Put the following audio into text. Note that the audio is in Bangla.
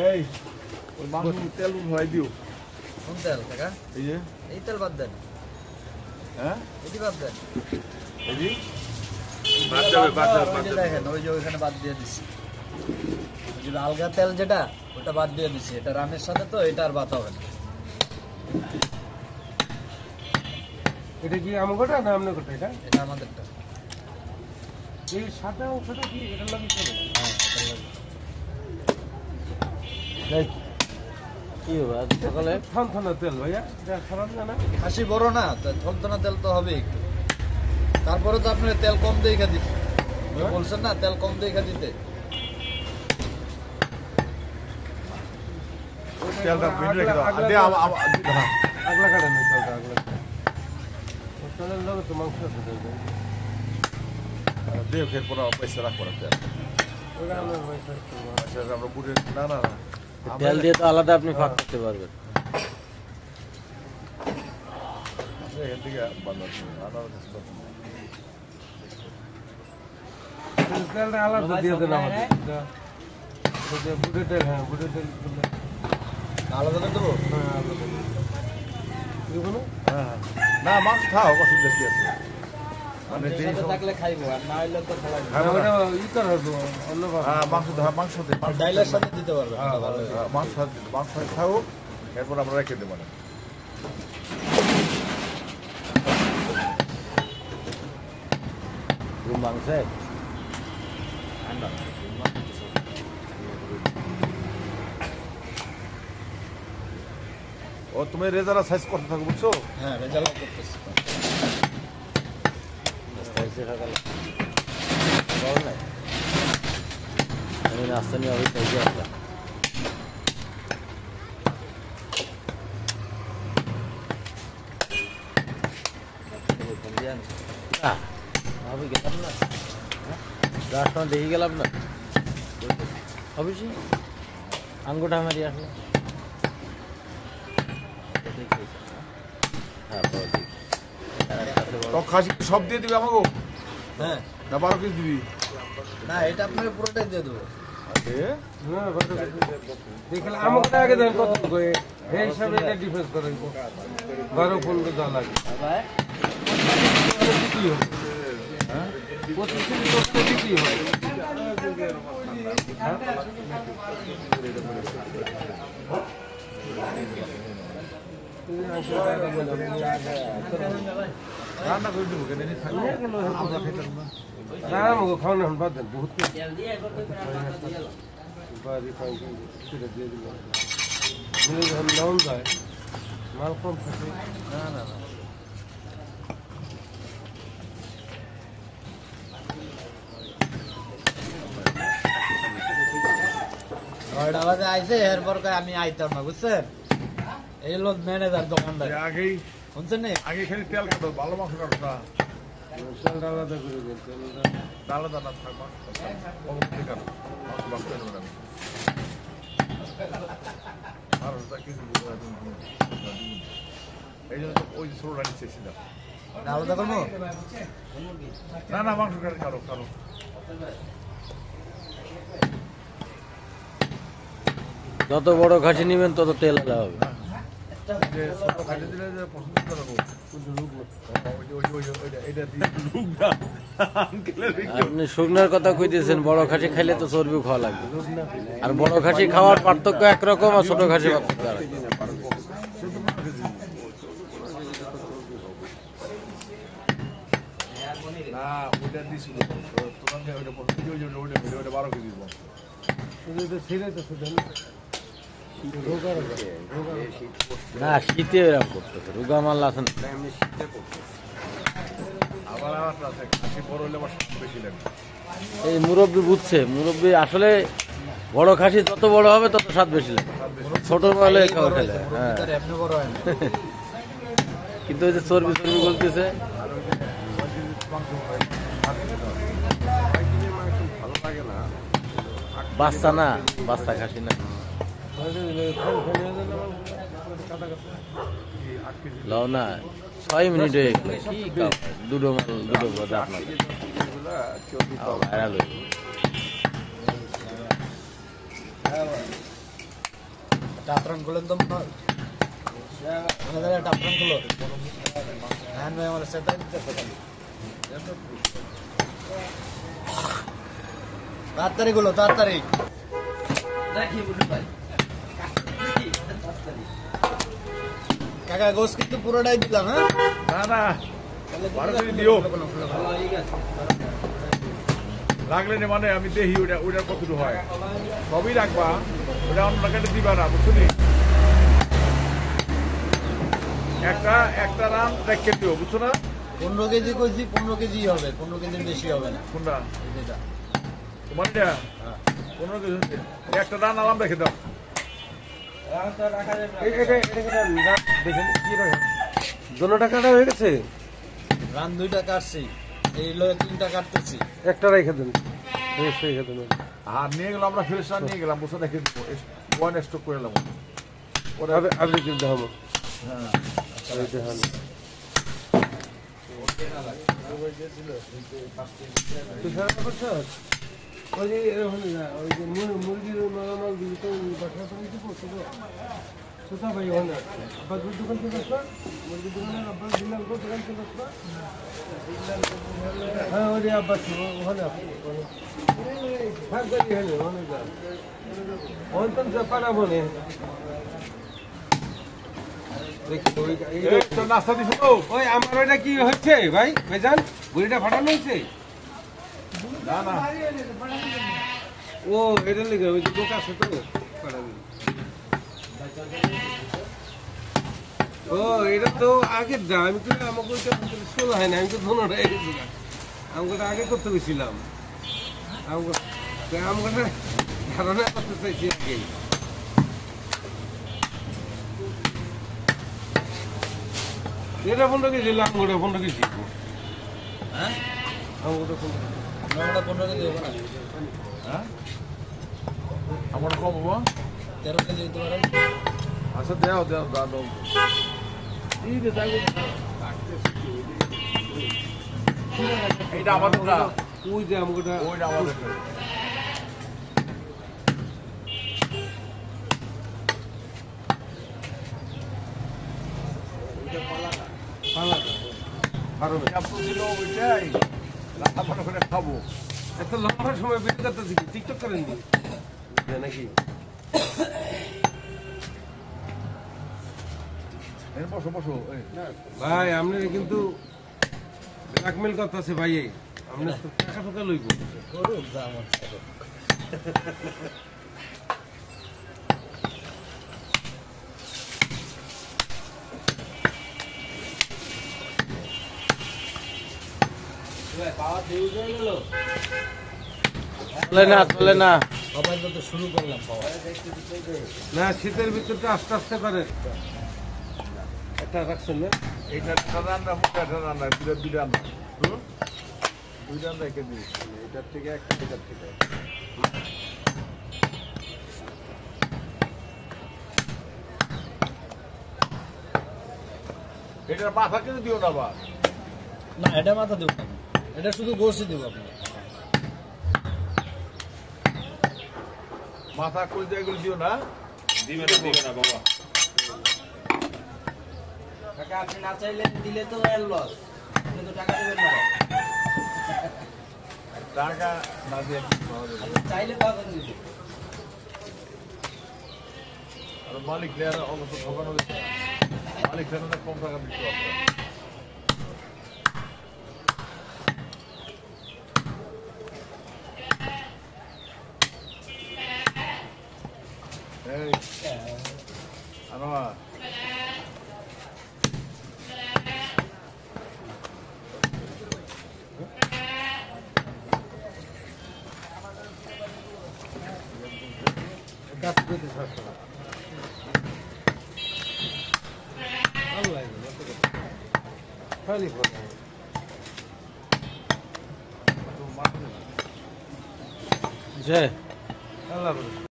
এই ওই মাংস তেল ভরাই দিও। কোন তেল কাকা? এই যে এই তেল বাদ দেন। হ্যাঁ এটি বাদ দেন। এই যে বাদ যাবে বাদ যাবে ওই যে দেখেন ওই যে ওইখানে বাদ দিয়ে দিচ্ছি। ওই যে আলগা তেল যেটা ওটা বাদ দিয়ে দিচ্ছি। এটা রামের সাথে তো এটা আর বাদ হবে না। এটা কি আমগোটা না আমনে কোটা এটা? এটা আমাদেরটা। এই সাদা অংশটা কি এটা লাগি চলে? হ্যাঁ এটা লাগবে। লাইক কি হবে আজ সকালে থনথনা তেল ভাইয়া যা খারাপ না। হাসি বড় না তো থলতনা তেল তো হবে একটু। তারপরে তো আপনি তেল কম দিয়ে খা দিতে বলছেন না, তেল কম দিয়ে খা দিতে। তেলটা ভিডিও রেখে দাও। দে আগলা কাটে না তেলটা আগলা। তেলের লগে তো মাংস আছে তেল। দে ফের পরে পয়সা রাখ পরে তেল। ওটা আমরা পয়সা আচ্ছা আমরা বুড়ে না না না তেল দিয়ে তো আলাদা আপনি ফাঁক করতে পারবেন। এখান থেকে বাদ আছে আনার কাছে তেলটা আলাদা দিয়ে দেন আমাদের। এটা বুড়ে তেল, হ্যাঁ বুড়ে তেল আলাদা করে দেবো। হ্যাঁ আলাদা দিব না। হ্যাঁ না মাংস খাও অসুবিধা কি আছে মানে এর সাথে থাকলে খাইবো আর না হইলে তো খাওয়া যাবে না। ওটা ই করা হবে অন্যভাবে। হ্যাঁ মাংস দে ডাইলের সাথে দিতে পারবে। হ্যাঁ ভালো মাংস খাও এরপর আমরা রেখে দেবো না রুম মাংস ও তুমি রেজারা সাইজ করতে থাকো বুঝছো হ্যাঁ রেজাল্ট করতেছি। আমি নাস্তা নিয়ে অফিস থেকে আসলাম। আমি গেলাম না, যার সময় দেখে গেলাম না অফিসে আঙ্গুটা মারি আসলাম। হ্যাঁ খাসি সব দিয়ে দিবি আমাকে হ্যাঁ না 12 পিস দিবি না এটা আপনাকে পুরোটাই দিয়ে দেবো। না দেখলে আমাকে আগে দেন কত করে এই হিসাবে এটা ডিফেন্স করেন 12-15 ডলার লাগে। কি হবে? হ্যাঁ 25 কি হয়? রান্না করে দেবো কেন আমাকে খাওয়ানো এখন বাদ দেন বহুত যখন লবণ যায় মাল কম থাকে। না না না নয়টা বাজে আইসে এরপর আমি আইতাম না বুঝছেন। এই লোক ম্যানেজার দোকানদার আগেই শুনছেন নি? আগে খালি তেল কাটো ভালো মাংস কাটো না তেলটা আলাদা করে দেন তেলটা ডালা দানা থাকবা অবশ্যই কাটো মাংস বাদ করে দেবেন আর ওটা কিছু এই জন্য ওই যে ছোট রাখি চেয়েছি না আলাদা করবো। না না মাংস কাটো কাটো কাটো যত বড় খাসি নেবেন তত তেল আলাদা হবে। যে ছোট খাইতে দিলে যে পছন্দ করবো আপনি শুকনার কথা কইতেছেন, বড় খাসি খাইলে তো চর্বি খাওয়া লাগবে। আর বড় খাসি খাওয়ার পার্থক্য একরকম আর ছোট খাসি পার্থক্য আরেক। না ওইটা দিছিল তোমাকে ওইটা পছন্দ ওইটা 12 কেজি দিব না শীতে এরকম করতেছে, রোগা মাল আছে না। আবার আর আছে খাসি বড় হলে আমার বেশি লাগে এই মুরব্বি বুঝছে, মুরব্বি আসলে বড় খাসি যত বড় হবে তত স্বাদ বেশি লাগে, ছোট বলে খাওয়া খেলে। হ্যাঁ এমনি বড় হয় না। কিন্তু ওই যে চর্বি চর্বি বলতেছে ভালো লাগে না বাচ্চা না, বাচ্চা খাসি না। লও না 6 মিনিট হয়ে গেল, কি খাও দুটো মাল দুটো কথা আপনার ভাইরাল হয়ে টাপরান খুলেন তো মনে হয় টাপরান খুলো হ্যাঁ ভাই আমার সেটাই তাড়াতাড়ি গুলো তাড়াতাড়ি কাকা গোস কিন্তু পুরোটাই দিলাম হ্যাঁ না না বারো কেজি দিও লাগলে না মানে আমি দেখি ওটার কতটুকু হয় সবই রাখবা ওটা অন্য কাটে দিবা না বুঝছো নি একটা রান রেখে দিও বুঝছো না 15 কেজি কইছি 15 কেজি হবে 15 কেজির বেশি হবে না কোনটা এটা তোমার এটা 15 কেজি একটা রান আলাম রেখে দাও দেখেন কি রাখেন দোনো টাকাটা হয়ে গেছে রান 2টা কাটছি এই লয়ে 3টা কাটতেছি একটা রেখে দেন রেখে দেন আর নিয়ে গেলাম আমরা ফ্রেশ রান নিয়ে গেলাম বসে রেখে দিব ওয়ান স্টক করে এলাম ওরা আপনি কিন্তু হবে হ্যাঁ ওই যে ওই যে মুরগির নরমাল দুটো বাসা করে দিব ছোটা ভাই ওখানে আব্বাস দোকান থেকে আসবা মুরগির দোকানে আব্বাস দিলাম তো দোকান থেকে আসবা হ্যাঁ ওই যে আব্বাস ওখানে হ্যাঁ করি হলে ওখানে যা ওখান তো পারাবো না নাস্তা দিছো তো ওই আমার ওইটা কি হচ্ছে ভাই ভাইজান বুড়িটা ফাটানো হয়েছে না না ও এটা লেগে ওই যে দোকান আছে তো ফাটাবি ও এটা তো আগের দাম আমি তো আমাকে ওইটা শোনা হয় না আমি তো ধনোটা আমাকে আগে করতে গেছিলাম আমাকে ধারণা করতে চাইছি আগে এটা 15 কেজি লাঙ্গুটা 15 কেজি হ্যাঁ আমাকে 15 কেজি হবে না হ্যাঁ আমার কম হবো 13 কেজি দিতে পারেন আচ্ছা দাও দাও দাও এইটা আমাদের না ওই যে আমাকে ওইটা আমাদের ছিল ওইটাই রান্না বান্না করে খাবো এত লম্বা সময় বেরিয়ে করতেছি কি টিকটক করেন নি নাকি বসো বসো ভাই আপনার কিন্তু ব্ল্যাকমেল করতেছে ভাই আপনার তো টাকা টাকা লইব করুক দাম হচ্ছে চলে না সবাই তো শুরু করলাম পাওয়া না শীতের ভিতরটা আস্তে আস্তে করে একটা রাখছেন না এইটা রান্না মুখে রান্না দুই রান্না দুই রান্না রেখে দিই এটার থেকে একটা এটার থেকে এটার মাথা কিন্তু দিও না বা না এটা মাথা দেব না এটা শুধু গোশই দেব আপনি মাথা কলজা এগুলো দিও না দিবে না বাবা টাকা আপনি না চাইলে দিলে তো এর লস আপনি তো টাকা দেবেন না টাকা না দিয়ে কি পাওয়া যাবে? আপনি চাইলে পাবেন দিতে আর মালিক নেয়ার অবশ্য ঠকানো দিচ্ছে মালিক নেয়ার কম টাকা দিতে হবে এই আনোয়ার কাজ করতে থাকতে ভালো লাগে খালি করে জয় আল্লাহ